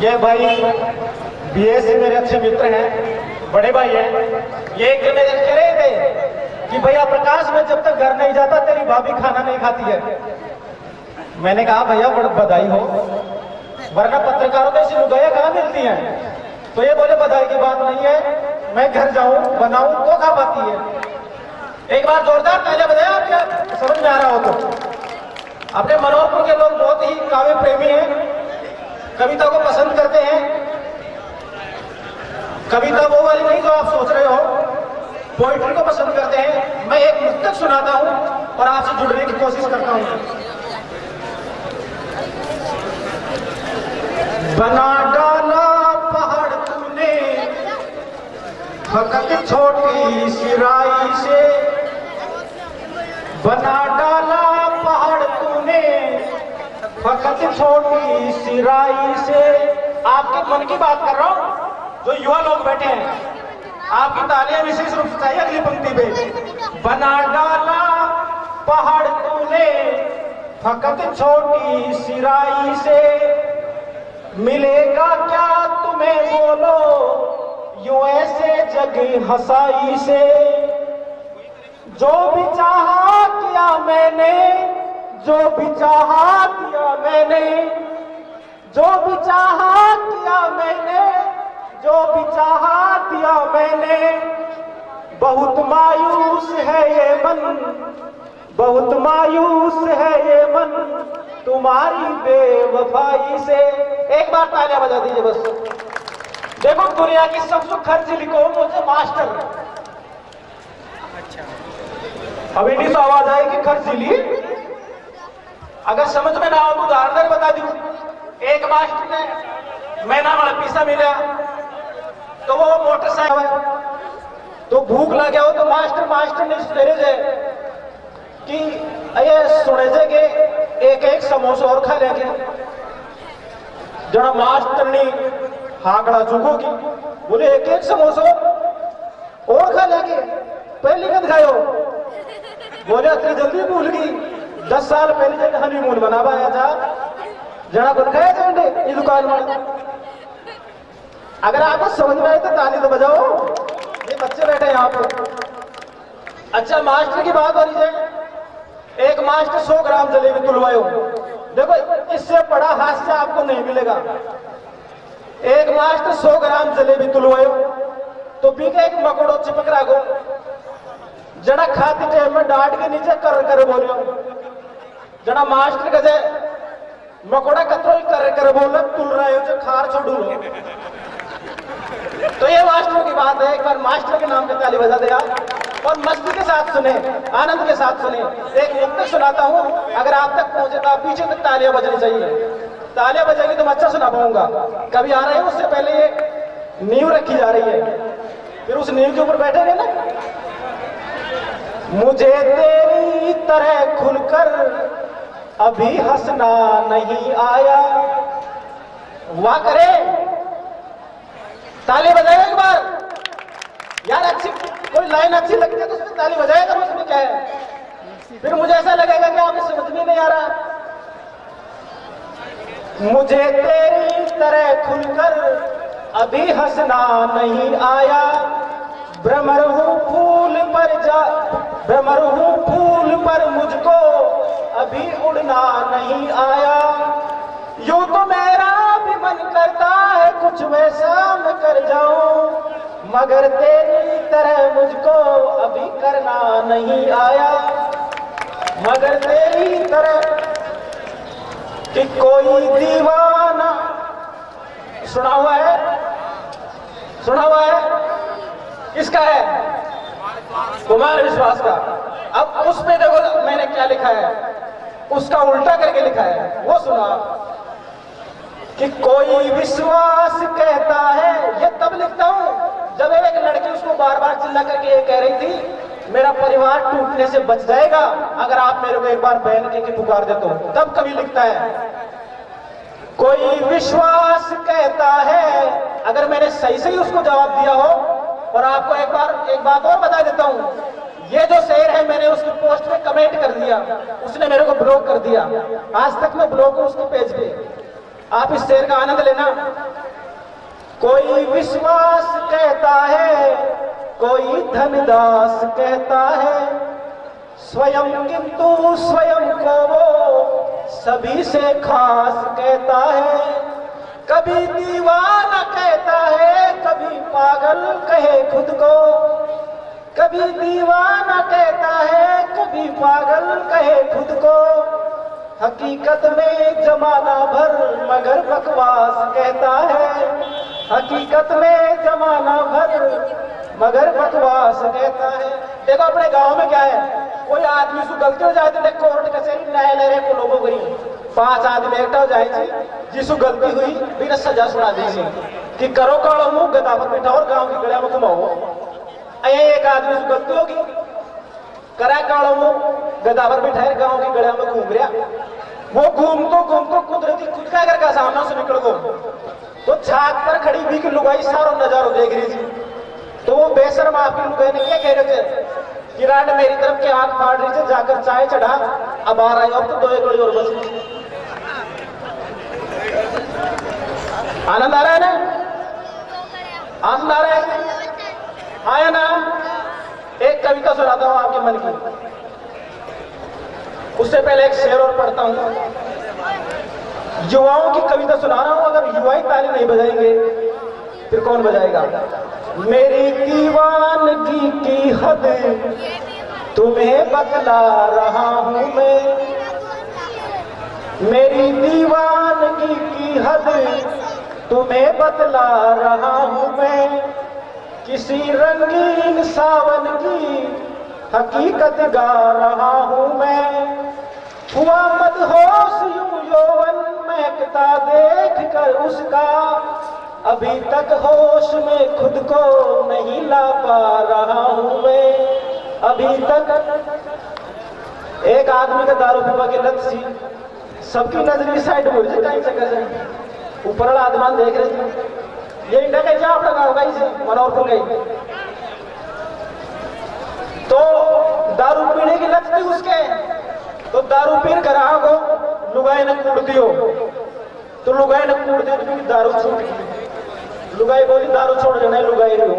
ये भाई बीएस से मेरे अच्छे मित्र हैं, बड़े भाई हैं। ये एक दिन मेरे कह रहे थे कि भैया प्रकाश में जब तक घर नहीं जाता तेरी भाभी खाना नहीं खाती है। मैंने कहा भैया बधाई हो, वरना पत्रकारों को ऐसी लुगाइयां कहाँ मिलती हैं। तो ये बोले बधाई की बात नहीं है, मैं घर जाऊं बनाऊं तो खा पाती है। एक बार जोरदार तालियां बजाया, आपको समझ में आ रहा हो तो। अपने मनोहरपुर के लोग बहुत ही काव्य प्रेमी हैं, कविता को पसंद करते हैं। कविता वो वाली नहीं जो आप सोच रहे हो, पोइट्री को पसंद करते हैं। मैं एक मुक्तक सुनाता हूं और आपसे जुड़ने की कोशिश करता हूं। बना डाला पहाड़ तूने फकत छोटी सी राई से, बना डाला पहाड़ तूने फकत छोटी सी राई से। आपके मन की बात कर रहा हूं, जो युवा लोग बैठे हैं, आपकी तालियां विशेष रूप से चाहिए अगली पंक्ति पे। बना डाला पहाड़ तूने फकत छोटी सी राई से, मिलेगा क्या तुम्हें बोलो यूं ऐसे जग हंसाई से। जो भी चाहा किया मैंने, जो भी चाहा किया मैंने, जो भी चाहा किया मैंने, जो भी चाहा दिया मैंने। बहुत मायूस है ये मन, बहुत मायूस है ये मन तुम्हारी बेवफाई से। एक बार तालियां बजा दीजिए बस। देखो दुनिया की सबसे खर्चीली को मुझे मास्टर। अब इन्हीं से आवाज आएगी खर्चीली। अगर समझ में ना हो तो उदाहरण बता दूं। एक मास्टर ने मैना वाला पीसा मिला तो वो मोटरसाइकिल, तो भूख लगे हो तो मास्टर ने तेरे जे कि ये सुने जे के एक एक समोसा और खा लेंगे। जरा मास्टर ने हाकड़ा चुकोगी, बोले एक एक समोसा और खा लेंगे, पहली कद खाओ। बोले इतनी जल्दी भूल गई, 10 साल पहले जब हनीमून बनाया था जरा बन खाया जाए ये दुकान में। अगर आपको समझ में आए तो ताली तो बजाओ, ये बच्चे बैठे हैं यहाँ पे। अच्छा मास्टर की बात हो रही है। एक मास्टर 100 ग्राम जलेबी तुलवाए हो। देखो इससे बड़ा हास्य आपको नहीं मिलेगा। एक मास्टर 100 ग्राम जलेबी तुलवाए हो तो पीके एक मकोड़ो चिपक रखो। जड़ा खाती टाइम में डांट के नीचे कर कर बोलो। जड़ा मास्टर कहे मकोड़ा कतरो कर बोल तुल रहे हो जो खार छोड़ू लो। तो ये मास्टरों की बात है। एक बार मास्टर के नाम पे ताली बजा दे आप, और मस्ती के साथ सुने, आनंद के साथ सुने। एक मुक्तक सुनाता हूं, अगर आप तक पहुंचे तो आप पीछे तक तालियां बजनी चाहिए। तालियां बजेगी तो मैं अच्छा सुना पाऊंगा। कभी आ रहे हैं उससे पहले ये नींव रखी जा रही है, फिर उस नींव के ऊपर बैठेंगे ना। मुझे तेरी तरह खुलकर अभी हंसना नहीं आया। वाह करे, ताली बजाएगा एक बार यार। अच्छी कोई लाइन अच्छी लगती है तो उसमें ताली बजाएगा, उसमें क्या है। फिर मुझे ऐसा लगेगा कि आपको समझ में नहीं आ रहा। मुझे तेरी तरह खुलकर अभी हंसना नहीं आया। भ्रमर हूँ फूल पर भ्रमर हूँ फूल पर मुझको अभी उड़ना नहीं आया। यूं तो मेरा भी मन करता है कुछ वैसा मैं कर जाऊं, मगर तेरी तरह मुझको अभी करना नहीं आया। मगर तेरी तरह कि कोई दीवाना सुना हुआ है, सुना हुआ है। किसका है? कुमार विश्वास का। अब उस पे देखो मैंने क्या लिखा है, उसका उल्टा करके लिखा है, वो सुना कि कोई विश्वास कहता है। ये तब लिखता हूं जब एक लड़की उसको बार बार चिल्ला करके ये कह रही थी मेरा परिवार टूटने से बच जाएगा अगर आप मेरे को एक बार बहन के पुकार दे तो, तब कभी लिखता है कोई विश्वास कहता है। अगर मैंने सही सही उसको जवाब दिया हो। और आपको एक बात और बता देता हूं, ये जो शेर है मैंने उसकी पोस्ट पे कमेंट कर दिया, उसने मेरे को ब्लॉक कर दिया। आज तक मैं ब्लॉक हूं उसके पेज पे। आप इस शेर का आनंद लेना। कोई विश्वास कहता है, कोई धनदास कहता है, स्वयं किंतु स्वयं को वो सभी से खास कहता है। कभी दीवाना कहता है, कभी पागल कहे खुद को, कभी दीवाना कहता है, कभी पागल कहे खुद को। हकीकत में जमाना भर मगर बकवास कहता है, हकीकत में जमाना भर मगर बकवास कहता है। देखो अपने गांव में क्या है, कोई आदमी से गलती हो जाए तो देख कोर्ट कचहरी न्यायालय को लोगों करी 5 आदमी एकटा हो जाए जिसको गलती हुई बिना सजा सुना दीजिए कि करो काड़ो मुंह गदा पर बैठा और गांव की गलिया में घुमाओ। एक आदमी से गलती होगी, करा काड़ो मुंह गदा पर बैठा गांव की गलिया में घूम रहा, वो घूमतो कुदरती खुद का घर का सामना से निकल गो तो छात पर खड़ी हुई कि लुगाई सारो नजारो देख रही थी। तो वो बेशर्म आपकी लुगाई ने क्या कह रहे थे, किराट मेरी तरफ के आंख फाड़ रही थी, जाकर चाय चढ़ा, अब आ रहा है, अब तो 2 कड़ी और बची। आनंद आ रहा है ना, आनंद आ रहा है, आया ना। एक कविता सुनाता हूं आपके मन की, उससे पहले एक शेर और पढ़ता हूं। युवाओं की कविता सुना रहा हूं, अगर युवा ही ताली नहीं बजाएंगे फिर कौन बजाएगा। मेरी दीवानगी की हद तुम्हें बतला रहा हूं मैं, मेरी दीवानगी की हद तुम्हें बतला रहा हूं मैं। किसी रंगीन सावन की हकीकत गा रहा हूं मैं। हुआ मदहोश यूं यौवन महकता देख कर उसका, अभी तक होश में खुद को नहीं ला पा रहा हूं मैं, अभी तक। एक आदमी का दारू पीवा की लत सी, सबकी नजर इस साइड हो जाए, ऊपर वाला आदमान देख रहे थे, ये इंडिया का जा अपना गाँव गई से मनोहरपुर गई, तो दारू पीने की लत थी उसके, तो दारू पीन कर आगो लुगाई ने कूट दियो, तो लुगाई ने कूट दियो तो दारू छूट गई। लुगाई बोली दारू छोड़ देना, लुगाई रही हो।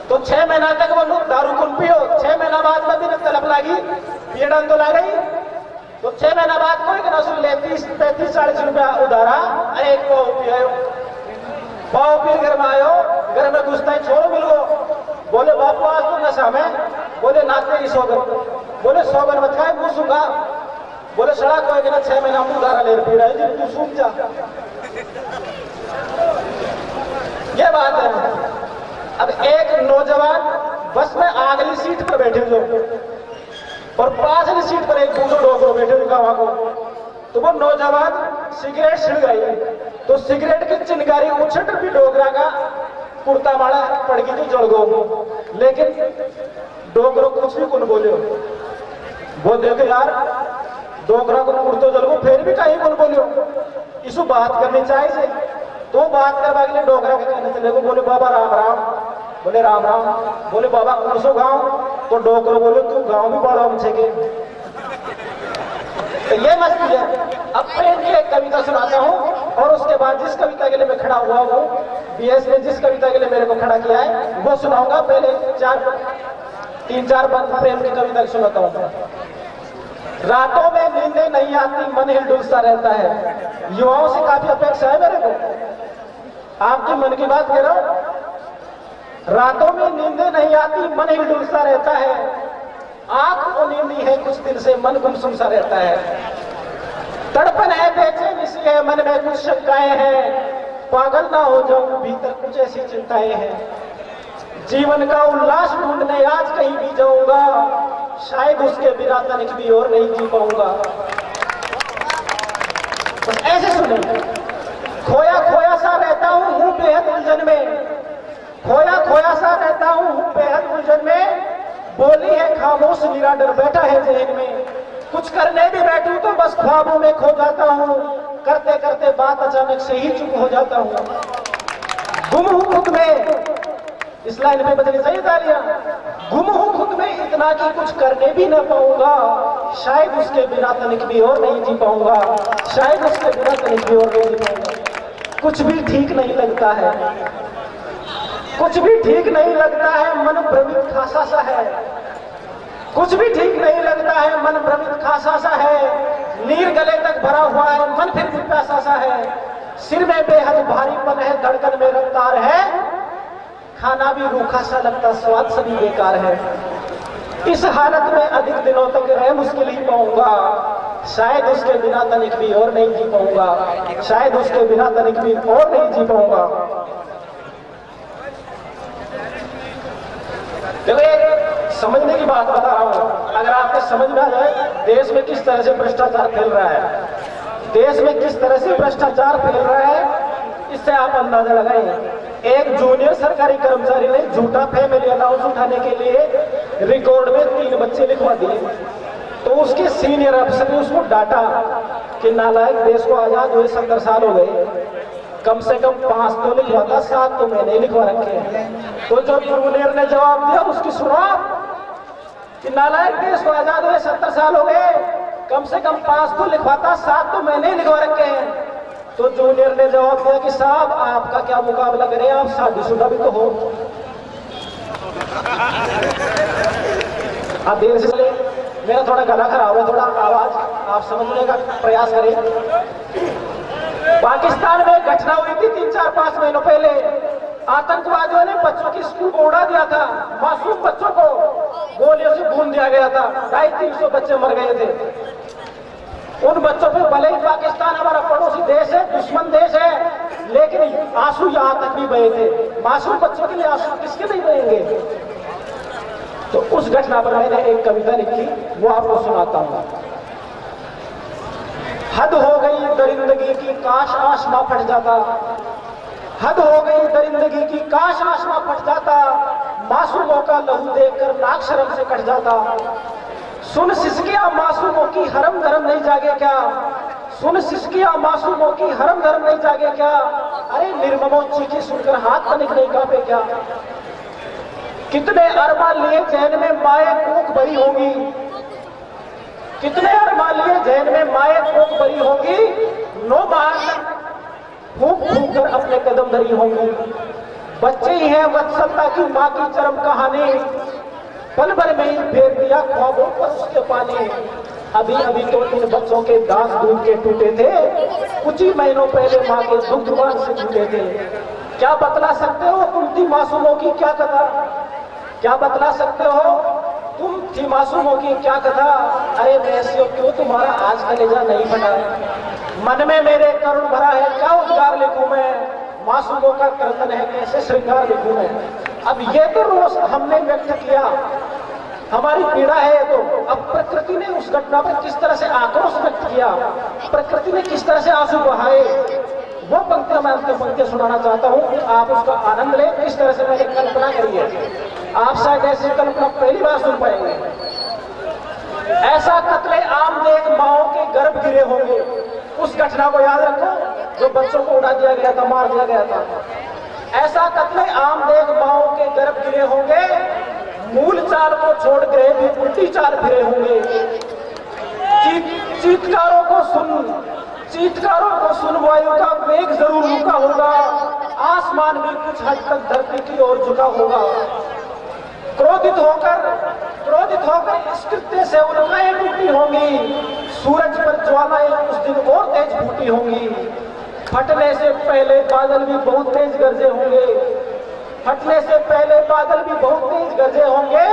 तो 6 महीना तक वो दारू कौन पियो, 6 महीना बाद में भी तलब लगी, पीड़न तो लग गई। तो 6 महीना बाद कोई ना सुन ले 30-35-40 रुपया उधारा, अरे एक पाव पियो, पाव पी घर में आयो, घर में घुसता ही छोरो मिल गो, बोले बापू आज तो नशा में, बोले ना तेरी सौगन, बोले सौगन मत खाए मुंह सूखा, बोले सड़ा कोई ना 6 महीना मुंह उधारा ले पी रहा है, तू सूख जा। ये बात है। अब एक नौजवान बस में आगली सीट पर बैठे जो और पाछली सीट पर एक दूसरा डोकरो बैठे जो वहां को, तो वो नौजवान सिगरेट छिड़ गई, तो सिगरेट की चिनगारी उछट भी डोगरा का कुर्ता माड़ा पड़ गई तो जड़ गो, लेकिन डोगरो कुछ भी कौन बोले, वो देखो यार डोगरा को कुर्तो जल गो, फिर भी कहीं कौन बोलियो, इसको बात करनी चाहिए। तो बात करवा के लिए डोगरा के कहने चले गो, बोले बाबा राम राम, बोले राम राम, बोले बाबा कौन सो गाँव, तो डोगरो बोले तू गाँव भी बड़ा हमसे के। तो ये मस्ती है। अब प्रेम की एक कविता सुनाता हूँ और उसके बाद जिस कविता के लिए मैं खड़ा हुआ हूँ, बीएस ने जिस कविता के लिए मेरे को खड़ा किया है वो सुनाऊंगा। पहले 3-4 बंद प्रेम की कविता सुनाता हूँ। रातों में नींदें नहीं आती, मन हिलडुलसा रहता है। युवाओं से काफी अपेक्षा है मेरे को, आपकी मन की बात कह रहा हूं। रातों में नींदें नहीं आती, मन हिलडुलसा रहता है। आंख को नींदी है कुछ दिन से, मन गुमसुम सा रहता है। तड़पन है बेचैन इसलिए मन में कुछ शंकाएं हैं। पागल ना हो जाऊं भीतर कुछ ऐसी चिंताएं हैं। जीवन का उल्लास ढूंढने आज कहीं भी जाऊंगा, शायद उसके बिना तनिक भी और नहीं जी पाऊंगा। तो ऐसे सुने, खोया खोया सा रहता हूं बेहद उलझन में, खोया खोया सा रहता हूं बेहद उलझन में। बोली है खामोश मेरा डर बैठा है जहन में। कुछ करने भी बैठूं तो बस ख्वाबों में खो जाता हूं। करते करते बात अचानक से ही चुप हो जाता हूं। गुम हूं खुद में, इस लाइन में बदलनी चाहिए तालियां। गुम हूं खुद में इतना कि कुछ करने भी न पाऊंगा, शायद उसके बिना तनिक भी और नहीं जी पाऊंगा। शायद उसके बिना तनिक भी और नहीं जी पाऊंगा। कुछ भी ठीक नहीं लगता है, कुछ भी ठीक नहीं लगता है, मन भ्रमित खासा सा है। कुछ भी ठीक नहीं लगता है, मन भ्रमित खासा सा है। नीर गले तक भरा हुआ है, मन फिर भी प्यासा सा है। सिर में बेहद भारीपन है, धड़कन में रफ्तार है। खाना भी रूखा सा लगता, स्वाद सभी बेकार है। इस हालत में अधिक दिनों तक रह मुश्किल ही पाऊंगा। शायद उसके बिना तनिक भी और नहीं जी पाऊंगा। शायद उसके बिना तनिक भी और नहीं जी पाऊंगा। देखो एक समझने की बात बता रहा हूं, अगर आपके समझ में आ जाए देश में किस तरह से भ्रष्टाचार फैल रहा है, देश में किस तरह से भ्रष्टाचार फैल रहा है, इससे आप अंदाजा लगाएं। एक जूनियर सरकारी कर्मचारी ने झूठा फैमिली अलाउंस उठाने के लिए रिकॉर्ड में 3 बच्चे लिखवा दिए, तो उसके सीनियर अफसर ने उसको डांटा कि नालायक, देश को आजाद हुए 70 साल हो गए, कम से कम 5 तो लिखवाता, 7 तो मैंने लिखवा रखे हैं। तो जो जूनियर ने जवाब दिया उसकी सुना कि नालायक, देश को आजाद हुए 70 साल हो गए, कम से कम 5 तो लिखवाता, 7 तो मैंने लिखवा रखे हैं। तो जूनियर ने जवाब दिया कि साहब आपका क्या मुकाबला करें, आप शादीशुदा भी तो हो। आप देर से चले, मेरा थोड़ा गला खराब है, थोड़ा आवाज आप समझने का प्रयास करें। पाकिस्तान में एक घटना हुई थी 3-4-5 महीनों पहले। आतंकवादियों ने बच्चों की स्कूल को उड़ा दिया था, मासूम बच्चों को गोलियों से भून दिया गया था, 250-300 बच्चे मर गए थे। उन बच्चों पे भले ही पाकिस्तान हमारा पड़ोसी देश है, दुश्मन देश है, लेकिन आंसू यहां तक भी बहे थे। मासूम बच्चों के लिए आंसू किसके नहीं बहेंगे? तो उस घटना पर मैंने एक कविता लिखी, वो आपको सुनाता हूं। हद हो गई दरिंदगी की, काश आसमां फट जाता। हद हो गई दरिंदगी की, काश आसमां फट जाता। मासूमों का लहू देखकर नाक शर्म से कट जाता। सुन सिसकियां मासूमों की, हरम धर्म नहीं जागे क्या? सुन सिसकियां मासूमों की, हरम धर्म नहीं जागे क्या? अरे निर्ममों चीखें सुनकर हाथ तनिक नहीं कांपे क्या? कितने अरमान लिए जैन में माए कोख भरी होगी, कितने अरमान लिए जैन में माए कोख भरी होगी। 9 बार फूंक फूंक कर अपने कदम धरी होंगी। बच्चे ही हैं वत्सलता की माँ की चरम कहानी, पल भर में ही फेर दिया ख्वाबों पर उसके पानी। अभी अभी तो इन बच्चों के दांत दूध के टूटे थे, कुछ ही महीनों पहले माँ के दुग्धवान से जुटे थे। क्या बतला सकते हो तुम थी मासूमों की क्या कथा? क्या बतला सकते हो तुम थी मासूमों की क्या कथा? अरे वैसे क्यों तुम्हारा आज कलेजा नहीं फटा? मन में मेरे करुण भरा है, क्या उद्गार लिखूं मैं? मासूमों का क्रंदन है, कैसे श्रृंगार लिखूं मैं? अब ये तो रोष हमने व्यक्त किया, हमारी पीड़ा है। तो अब प्रकृति ने उस घटना पर किस तरह से आक्रोश व्यक्त किया, प्रकृति ने किस तरह से आंसू बहाए, वो पंक्तियां मैं आपको पंक्तियां सुनाना चाहता हूं, आप उसका आनंद लें। किस तरह से मैंने कल्पना करी है, आप शायद ऐसी कल्पना पहली बार सुन पाएंगे। ऐसा कत्ले आम देख माओ के गर्भ गिरे होंगे। उस घटना को याद रखो जो बच्चों को उड़ा दिया गया था, मार दिया गया था। ऐसा कत्ले आम देख माओ के गर्भ गिरे होंगे, मूल चाल को छोड़ गए भी उल्टी चाल फिरे होंगे। चीत्कारों को सुन वायु का वेग जरूर रुका होगा, आसमान भी कुछ हद तक धरती की ओर झुका होगा। क्रोधित होकर इस कृत्य से उल्काएं टूटी होंगी, सूरज पर ज्वालाएं उस दिन और तेज फूटी होंगी। फटने से पहले बादल भी बहुत तेज गरजे होंगे, फटने से पहले बादल भी बहुत तेज गरजे होंगे।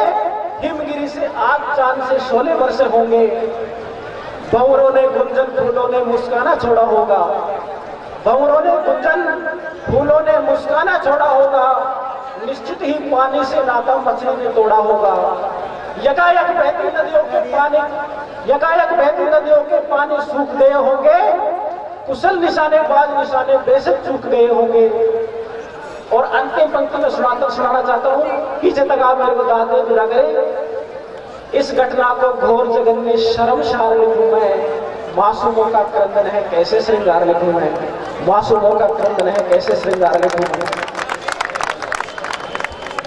हिमगिरी से आग, चांद से शोले बरसे होंगे। भंवरों ने गुंजन फूलों ने मुस्काना छोड़ा होगा, भंवरों ने गुंजन फूलों ने मुस्काना छोड़ा होगा। निश्चित ही पानी से नाता मछली ने तोड़ा होगा। यकायक बहती नदियों के पानी सूख गए होंगे। कुशल निशानेबाज निशाने बेशक चूक गए होंगे। और अंतिम पंक्ति में सुनाना चाहता हूं, पीछे तक आप मेरे को दाते जुड़ा करें। इस घटना को घोर जगन में शर्मसार लिखूं मैं, मासूमों का क्रंदन है कैसे श्रृंगार लिखूं मैं, मासूमों का क्रंदन है कैसे श्रृंगार लिखूं मैं।